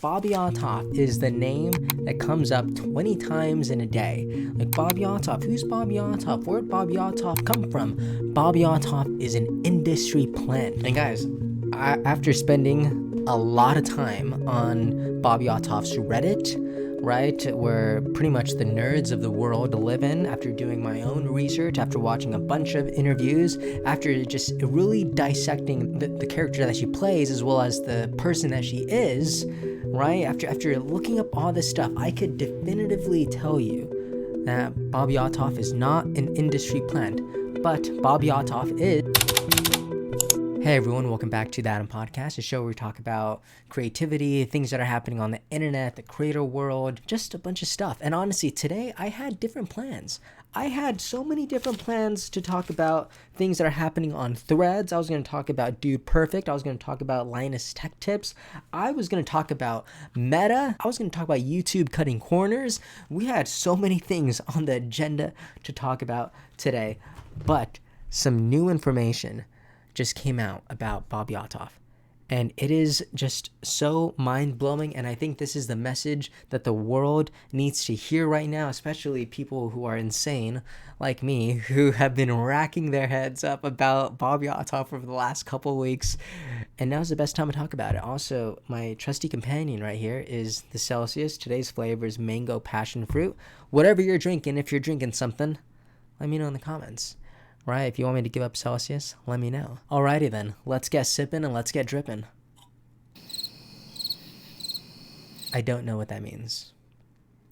Bobbi Althoff is the name that comes up 20 times in a day. Like, Bobbi Althoff, who's Bobbi Althoff? Where'd Bobbi Althoff come from? Bobbi Althoff is an industry plant. And guys, after spending a lot of time on Bobbi Althoff's Reddit, right, where pretty much the nerds of the world live in, after doing my own research, after watching a bunch of interviews, after just really dissecting the character that she plays as well as the person that she is, right, after looking up all this stuff, I could definitively tell you that Bobbi Althoff is not an industry plant, but Bobbi Althoff is. Hey everyone, welcome back to That Podcast, a show where we talk about creativity, things that are happening on the internet, the creator world, just a bunch of stuff. And honestly, today I had different plans. I had so many different plans to talk about things that are happening on Threads. I was going to talk about Dude Perfect. I was going to talk about Linus Tech Tips. I was going to talk about Meta. I was going to talk about YouTube cutting corners. We had so many things on the agenda to talk about today, but some new information just came out about Bobbi Althoff, and it is just so mind-blowing, and I think this is the message that the world needs to hear right now, especially people who are insane like me, who have been racking their heads up about Bobbi Althoff over the last couple of weeks, and now's the best time to talk about it. Also, my trusty companion right here is the Celsius. Today's flavor is mango passion fruit. Whatever you're drinking, if you're drinking something, let me know in the comments. Right, if you want me to give up Celsius, let me know. Alrighty then, let's get sipping and let's get dripping. I don't know what that means.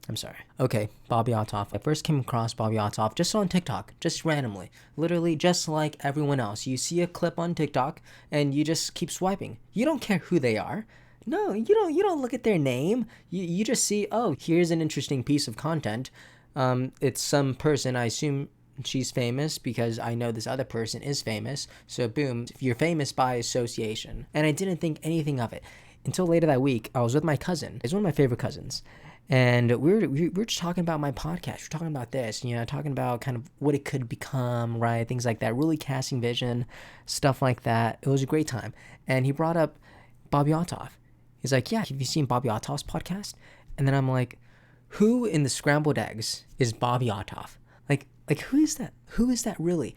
I'm sorry. Okay, Bobbi Althoff. I first came across Bobbi Althoff just on TikTok, just randomly. Literally just like everyone else. You see a clip on TikTok and you just keep swiping. You don't care who they are. No, you don't look at their name. You just see, oh, here's an interesting piece of content. It's some person, I assume she's famous because I know this other person is famous. So boom, you're famous by association. And I didn't think anything of it until later that week. I was with my cousin. He's one of my favorite cousins. And we were just talking about my podcast. We're talking about this, talking about kind of what it could become, right? Things like that, really casting vision, stuff like that. It was a great time. And he brought up Bobbi Althoff. He's like, yeah, have you seen Bobbi Altoff's podcast? And then I'm like, who in the scrambled eggs is Bobbi Althoff? Like, who is that? Who is that really?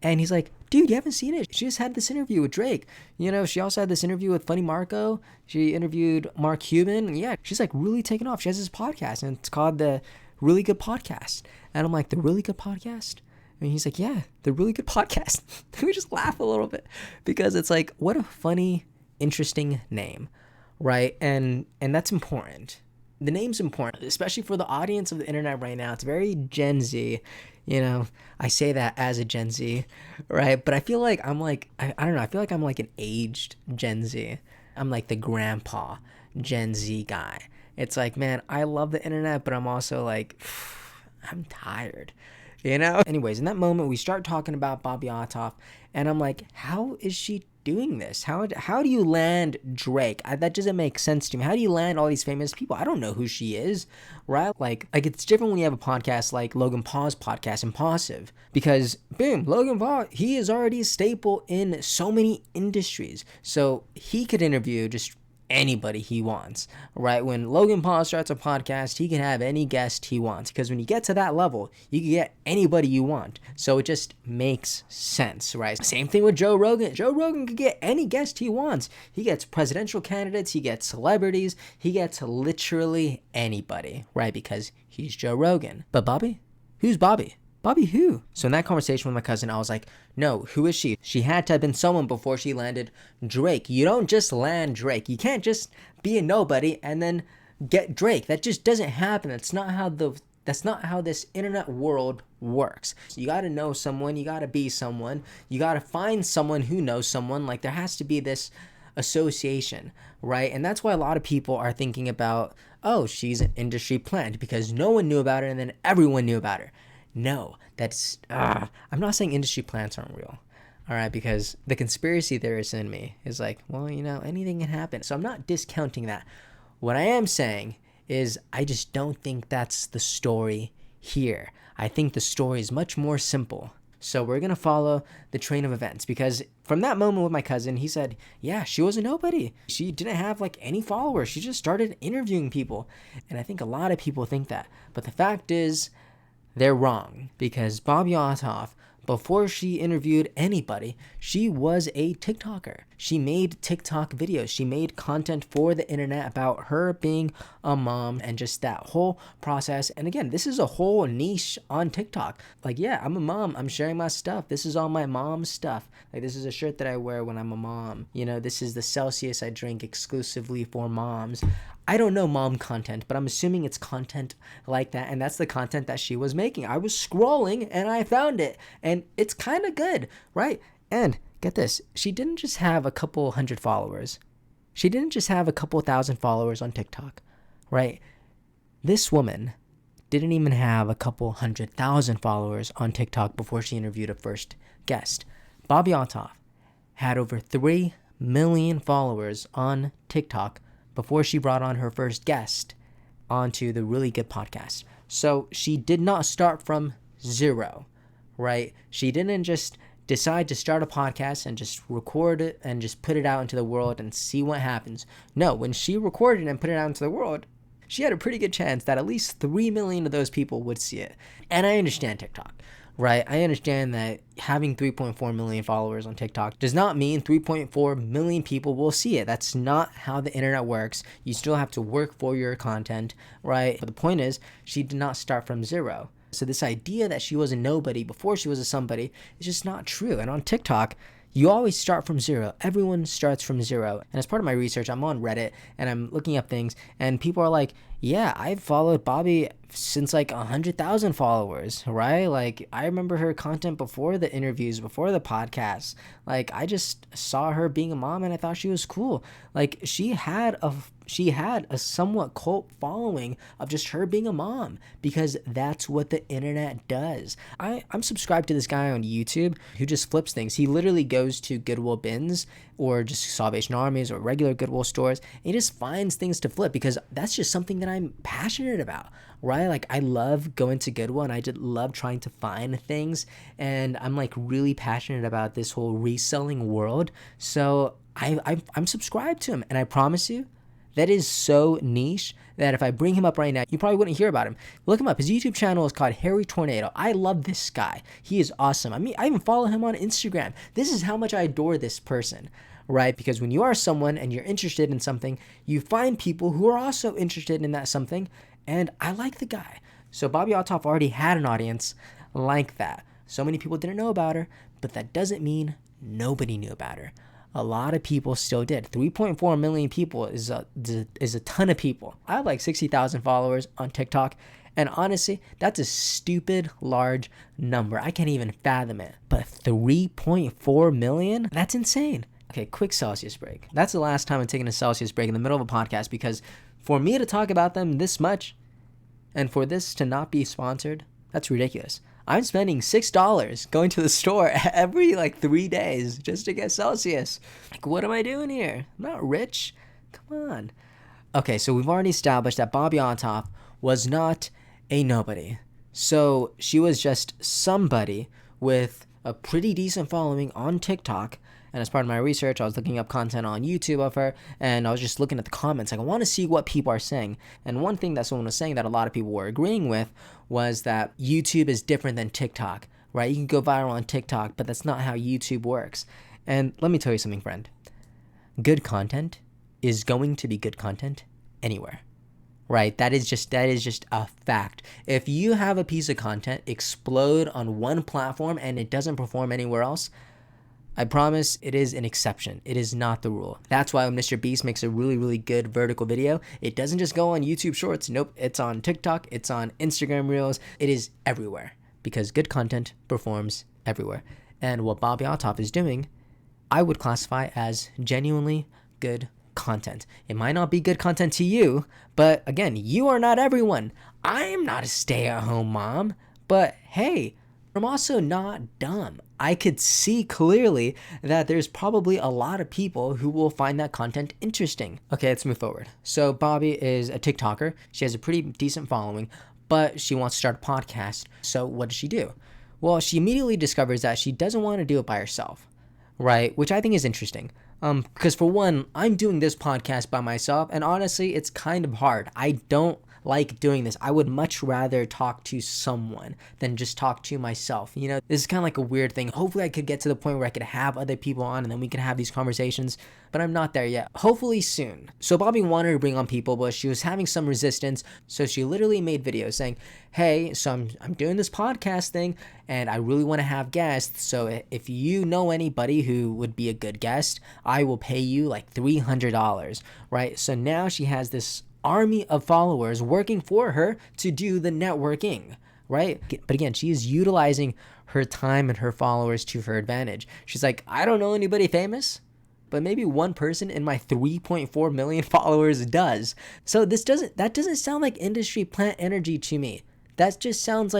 And he's like, dude, you haven't seen it. She just had this interview with Drake. She also had this interview with Funny Marco. She interviewed Mark Cuban. Yeah, she's like really taken off. She has this podcast and it's called The Really Good Podcast. And I'm like, The Really Good Podcast? And he's like, yeah, The Really Good Podcast. We just laugh a little bit because it's like, what a funny, interesting name, right? And that's important. The name's important, especially for the audience of the internet right now. It's very Gen Z. I say that as a Gen Z, right? But I feel like I'm like, I don't know. I feel like I'm like an aged Gen Z. I'm like the grandpa Gen Z guy. It's like, man, I love the internet, but I'm also like, I'm tired, Anyways, in that moment, we start talking about Bobbi Althoff, and I'm like, how is she doing this? How do you land Drake? That doesn't make sense to me. How do you land all these famous people? I don't know who she is, right? Like it's different when you have a podcast like Logan Paul's podcast, Impulsive, because boom, Logan Paul, he is already a staple in so many industries, so he could interview just anybody he wants, right? When Logan Paul starts a podcast, he can have any guest he wants, because when you get to that level, you can get anybody you want. So it just makes sense, right? Same thing with Joe Rogan. Joe Rogan could get any guest he wants. He gets presidential candidates, he gets celebrities, he gets literally anybody, right? Because he's Joe Rogan. But Bobbi? Who's Bobbi? Bobbi who? So in that conversation with my cousin, I was like, no, who is she? She had to have been someone before she landed Drake. You don't just land Drake. You can't just be a nobody and then get Drake. That just doesn't happen. That's not how this internet world works. You got to know someone. You got to be someone. You got to find someone who knows someone. Like, there has to be this association, right? And that's why a lot of people are thinking about, oh, she's an industry plant because no one knew about her and then everyone knew about her. No, I'm not saying industry plants aren't real, all right, because the conspiracy theorist in me is like, well, anything can happen. So I'm not discounting that. What I am saying is I just don't think that's the story here. I think the story is much more simple. So we're going to follow the train of events, because from that moment with my cousin, he said, yeah, she was a nobody. She didn't have like any followers. She just started interviewing people. And I think a lot of people think that. But the fact is, they're wrong, because Bobbi Althoff, before she interviewed anybody, she was a TikToker. She made TikTok videos. She made content for the internet about her being a mom and just that whole process. And again, this is a whole niche on TikTok. Like, yeah, I'm a mom. I'm sharing my stuff. This is all my mom's stuff. Like, this is a shirt that I wear when I'm a mom. You know, this is the Celsius I drink exclusively for moms. I don't know mom content, but I'm assuming it's content like that. And that's the content that she was making. I was scrolling and I found it. And it's kind of good, right? And get this, she didn't just have a couple hundred followers. She didn't just have a couple thousand followers on TikTok, right? This woman didn't even have a couple 100,000 followers on TikTok before she interviewed a first guest. Bobbi Althoff had over 3 million followers on TikTok before she brought on her first guest onto the Really Good podcast. So she did not start from zero, right? She didn't just decide to start a podcast and just record it and just put it out into the world and see what happens. No, when she recorded and put it out into the world, she had a pretty good chance that at least 3 million of those people would see it. And I understand TikTok, right? I understand that having 3.4 million followers on TikTok does not mean 3.4 million people will see it. That's not how the internet works. You still have to work for your content, right? But the point is, she did not start from zero. So this idea that she was a nobody before she was a somebody is just not true. And on TikTok, you always start from zero. Everyone starts from zero. And as part of my research, I'm on Reddit and I'm looking up things, and people are like, yeah, I've followed Bobbi since like 100,000 followers, right? Like, I remember her content before the interviews, before the podcasts. Like, I just saw her being a mom and I thought she was cool. Like, she had a somewhat cult following of just her being a mom, because that's what the internet does. I'm subscribed to this guy on YouTube who just flips things. He literally goes to Goodwill bins or just Salvation Armies or regular Goodwill stores, and he just finds things to flip, because that's just something that I'm passionate about, right? Like, I love going to Goodwill and I just love trying to find things, and I'm like really passionate about this whole reselling world. So I'm subscribed to him, and I promise you, that is so niche that if I bring him up right now, you probably wouldn't hear about him. Look him up. His YouTube channel is called Harry Tornado. I love this guy. He is awesome. I mean, I even follow him on Instagram. This is how much I adore this person, right? Because when you are someone and you're interested in something, you find people who are also interested in that something, and I like the guy. So Bobbi Althoff already had an audience like that. So many people didn't know about her, but that doesn't mean nobody knew about her. A lot of people still did. 3.4 million people is a ton of people. I have like 60,000 followers on TikTok, and honestly, that's a stupid large number. I can't even fathom it. But 3.4 million? That's insane. Okay, quick Celsius break. That's the last time I'm taking a Celsius break in the middle of a podcast, because for me to talk about them this much and for this to not be sponsored, that's ridiculous. I'm spending $6 going to the store every like 3 days just to get Celsius. Like, what am I doing here? I'm not rich. Come on. Okay, so we've already established that Bobbi Althoff was not a nobody. So she was just somebody with a pretty decent following on TikTok. And as part of my research, I was looking up content on YouTube of her, and I was just looking at the comments. Like, I want to see what people are saying. And one thing that someone was saying that a lot of people were agreeing with was that YouTube is different than TikTok, right? You can go viral on TikTok, but that's not how YouTube works. And let me tell you something, friend. Good content is going to be good content anywhere, right? That is just a fact. If you have a piece of content explode on one platform and it doesn't perform anywhere else, I promise it is an exception. It is not the rule. That's why when Mr. Beast makes a really, really good vertical video, it doesn't just go on YouTube Shorts. Nope, it's on TikTok. It's on Instagram Reels. It is everywhere, because good content performs everywhere. And what Bobbi Althoff is doing, I would classify as genuinely good content. It might not be good content to you, but again, you are not everyone. I am not a stay-at-home mom, but hey, I'm also not dumb. I could see clearly that there's probably a lot of people who will find that content interesting. Okay, let's move forward. So Bobbi is a TikToker. She has a pretty decent following, but she wants to start a podcast. So what does she do? Well, she immediately discovers that she doesn't want to do it by herself, right? Which I think is interesting. Because for one, I'm doing this podcast by myself, and honestly, it's kind of hard. I don't like doing this. I would much rather talk to someone than just talk to myself. You know, this is kind of like a weird thing. Hopefully I could get to the point where I could have other people on and then we can have these conversations, but I'm not there yet. Hopefully soon. So Bobbi wanted to bring on people, but she was having some resistance. So she literally made videos saying, hey, so I'm doing this podcast thing and I really want to have guests. So if you know anybody who would be a good guest, I will pay you like $300, right? So now she has this army of followers working for her to do the networking, right? But again, she is utilizing her time and her followers to her advantage. She's like, I don't know anybody famous, but maybe one person in my 3.4 million followers does. So that doesn't sound like industry plant energy to me. That just sounds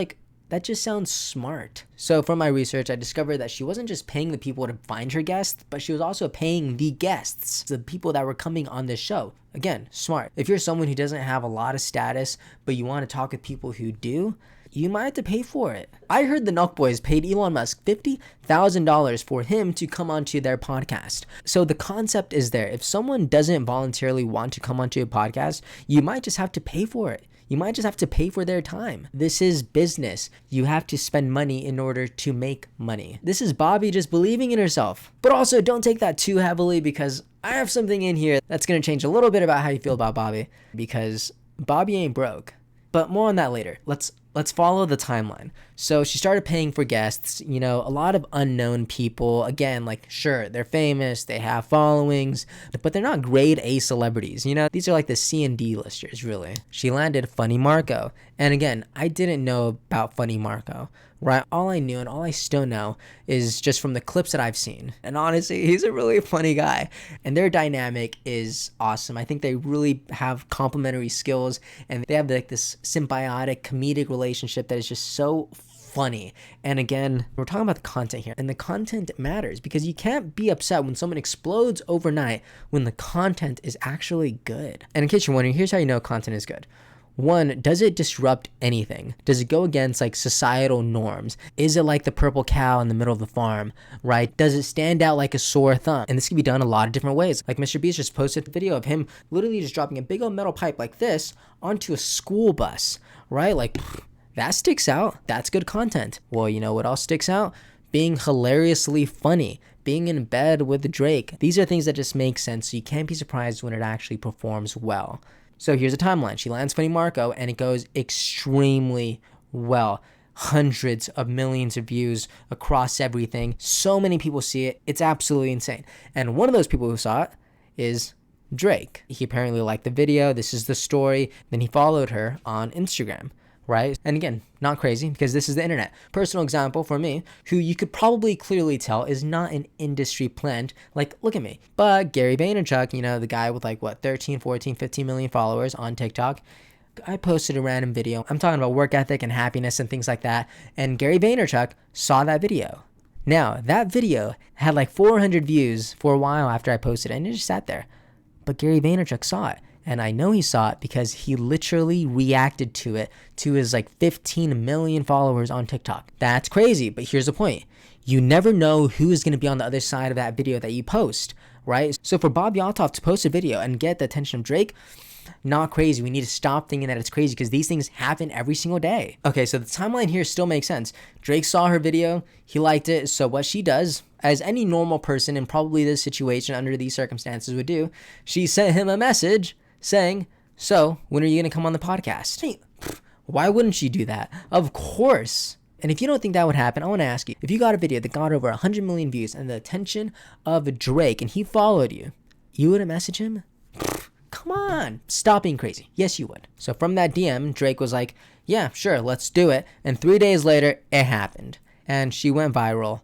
smart. So from my research, I discovered that she wasn't just paying the people to find her guests, but she was also paying the guests, the people that were coming on this show. Again, smart. If you're someone who doesn't have a lot of status, but you want to talk with people who do, you might have to pay for it. I heard the Nelk Boys paid Elon Musk $50,000 for him to come onto their podcast. So the concept is there. If someone doesn't voluntarily want to come onto a podcast, you might just have to pay for it. You might just have to pay for their time. This is business. You have to spend money in order to make money. This is Bobbi just believing in herself. But also don't take that too heavily, because I have something in here that's going to change a little bit about how you feel about Bobbi, because Bobbi ain't broke. But more on that later. Let's follow the timeline. So she started paying for guests, you know, a lot of unknown people. Again, like, sure, they're famous, they have followings, but they're not grade A celebrities, you know? These are like the C and D listers, really. She landed Funny Marco. And again, I didn't know about Funny Marco, right? All I knew and all I still know is just from the clips that I've seen. And honestly, he's a really funny guy. And their dynamic is awesome. I think they really have complementary skills, and they have like this symbiotic comedic relationship that is just so funny. And again, we're talking about the content here, and the content matters, because you can't be upset when someone explodes overnight when the content is actually good. And in case you're wondering, here's how you know content is good. One, does it disrupt anything? Does it go against like societal norms? Is it like the purple cow in the middle of the farm, right? Does it stand out like a sore thumb? And this can be done a lot of different ways. Like Mr. Beast just posted a video of him literally just dropping a big old metal pipe like this onto a school bus, right? Like, that sticks out. That's good content. Well, you know what else sticks out? Being hilariously funny. Being in bed with Drake. These are things that just make sense, so you can't be surprised when it actually performs well. So here's a timeline. She lands Funny Marco, and it goes extremely well. Hundreds of millions of views across everything. So many people see it. It's absolutely insane. And one of those people who saw it is Drake. He apparently liked the video. This is the story. Then he followed her on Instagram, right? And again, not crazy, because this is the internet. Personal example for me, who you could probably clearly tell is not an industry plant. Like, look at me. But Gary Vaynerchuk, you know, the guy with like, 13, 14, 15 million followers on TikTok, I posted a random video. I'm talking about work ethic and happiness and things like that. And Gary Vaynerchuk saw that video. Now, that video had like 400 views for a while after I posted it, and it just sat there. But Gary Vaynerchuk saw it. And I know he saw it because he literally reacted to it to his like 15 million followers on TikTok. That's crazy, but here's the point. You never know who is going to be on the other side of that video that you post, right? So for Bobbi Althoff to post a video and get the attention of Drake, not crazy. We need to stop thinking that it's crazy, because these things happen every single day. Okay, so the timeline here still makes sense. Drake saw her video, he liked it, so what she does, as any normal person in probably this situation under these circumstances would do, she sent him a message saying, so when are you going to come on the podcast? Hey, why wouldn't she do that? Of course. And if you don't think that would happen, I want to ask you, if you got a video that got over 100 million views and the attention of Drake, and he followed you, you wouldn't message him? Come on, stop being crazy. Yes, you would. So from that DM, Drake was like, yeah, sure, let's do it. And 3 days later, it happened. And she went viral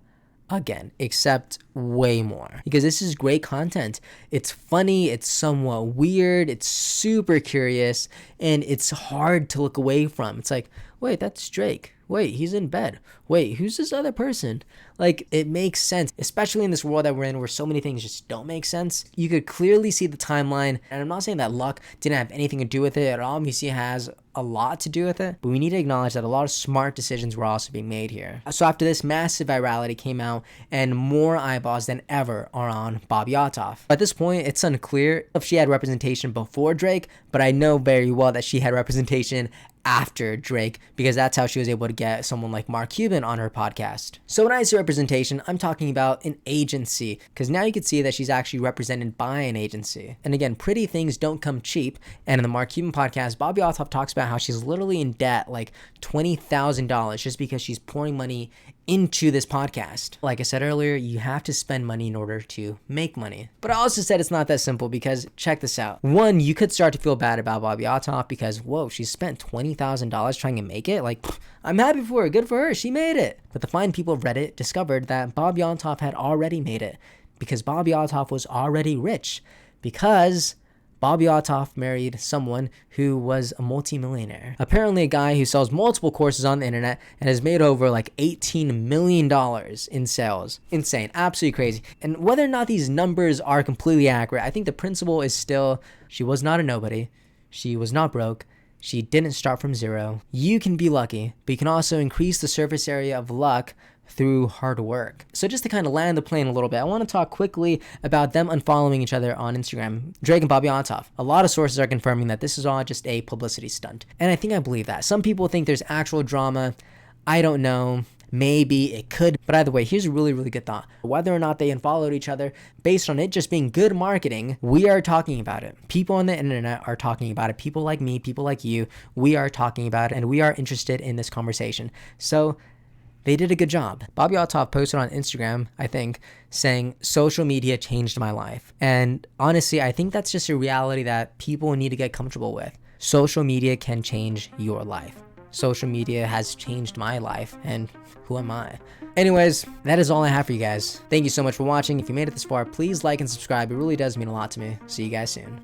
again, except way more, because this is great content. It's funny, it's somewhat weird, it's super curious, and it's hard to look away from. It's like, wait, that's Drake. Wait, he's in bed. Wait, who's this other person? Like, it makes sense, especially in this world that we're in where so many things just don't make sense. You could clearly see the timeline, and I'm not saying that luck didn't have anything to do with it. It obviously has a lot to do with it, but we need to acknowledge that a lot of smart decisions were also being made here. So after this, massive virality came out, and more eyeballs than ever are on Bobbi Althoff. At this point, it's unclear if she had representation before Drake, but I know very well that she had representation after Drake, because that's how she was able to get someone like Mark Cuban on her podcast. So when I say representation, I'm talking about an agency, because now you can see that she's actually represented by an agency. And again, pretty things don't come cheap. And in the Mark Cuban podcast, Bobbi Althoff talks about how she's literally in debt like $20,000 just because she's pouring money into this podcast. Like I said earlier, you have to spend money in order to make money. But I also said it's not that simple, because check this out. One, you could start to feel bad about Bobbi Althoff because, whoa, she spent $20,000 trying to make it. Like, I'm happy for her. Good for her. She made it. But the fine people of Reddit discovered that Bobbi Althoff had already made it, because Bobbi Althoff was already rich, because Bobbi Althoff married someone who was a multimillionaire. Apparently a guy who sells multiple courses on the internet and has made over like $18 million in sales. Insane, absolutely crazy. And whether or not these numbers are completely accurate, I think the principle is still, she was not a nobody. She was not broke. She didn't start from zero. You can be lucky, but you can also increase the surface area of luck through hard work. So just to kind of land the plane a little bit, I want to talk quickly about them unfollowing each other on Instagram, Drake and Bobbi Althoff. A lot of sources are confirming that this is all just a publicity stunt. And I think I believe that. Some people think there's actual drama. I don't know. Maybe it could. But either way, here's a really, really good thought. Whether or not they unfollowed each other, based on it just being good marketing, we are talking about it. People on the internet are talking about it. People like me, people like you, we are talking about it, and we are interested in this conversation. So they did a good job. Bobbi Althoff posted on Instagram, I think, saying, social media changed my life. And honestly, I think that's just a reality that people need to get comfortable with. Social media can change your life. Social media has changed my life, and who am I? Anyways, that is all I have for you guys. Thank you so much for watching. If you made it this far, please like and subscribe. It really does mean a lot to me. See you guys soon.